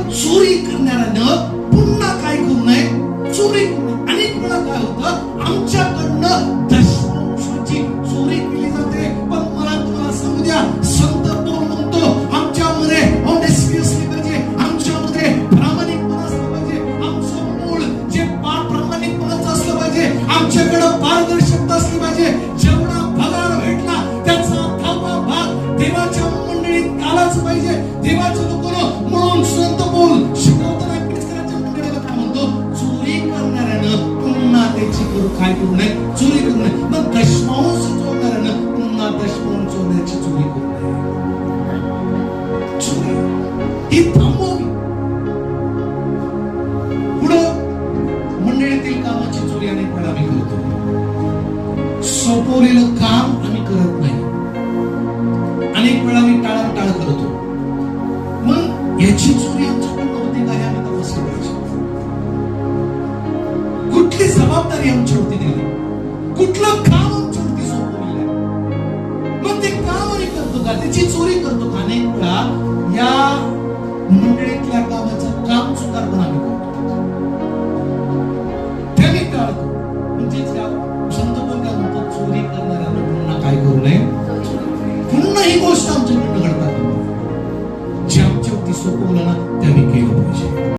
पण चोरी करणाऱ्यानं पुन्हा काय करू नये, चोरी करू नये. अनेक वेळा काय होतं, आमच्याकडनं दशमांशाची चोरी केली जाते. पण मला तुम्हाला सांगू द्या, संत पौल म्हणतो आमच्यामध्ये ऑनेस्टी असली पाहिजे, आमच्यामध्ये प्रामाणिकपणा असला पाहिजे, आमचं मूळ जे प्रामाणिकपणाचं असलं पाहिजे, आमच्याकडं पारदर्शकता असली पाहिजे. जेवढा पगार भेटला त्याचा 10वा भाग देवाच्या मंडळीत आलाच पाहिजे. देवाच्या लोकांना म्हणून संत पौल शिकवताना ख्रिस्ताच्या मंडळीला काय म्हणतो, चोरी करणाऱ्यानं पुन्हा त्याची काय करू नये, चोरी करू नये. मग दशमांश चोरणाऱ्यानं पुन्हा दशमांश चोरण्याची चोरी करू नये. चोरी ही थांबवावी. पुढं मंडळीतील कामाची चोरी अनेक वेळा आम्ही करतो. सोपवलेलं काम आम्ही करत नाही, अनेक वेळा आम्ही टाळाटाळ करतो. मग याची चोरी आमच्याकडून होते का हे आम्ही तपासलं पाहिजे. कुठली जबाबदारी आमच्यावरती दिली, कुठलं काम आमच्यावरती सोपवलेलं आहे, मग ते काम आम्ही करतो का, त्याची चोरी करतो का. अनेक वेळा या मंडळीतल्या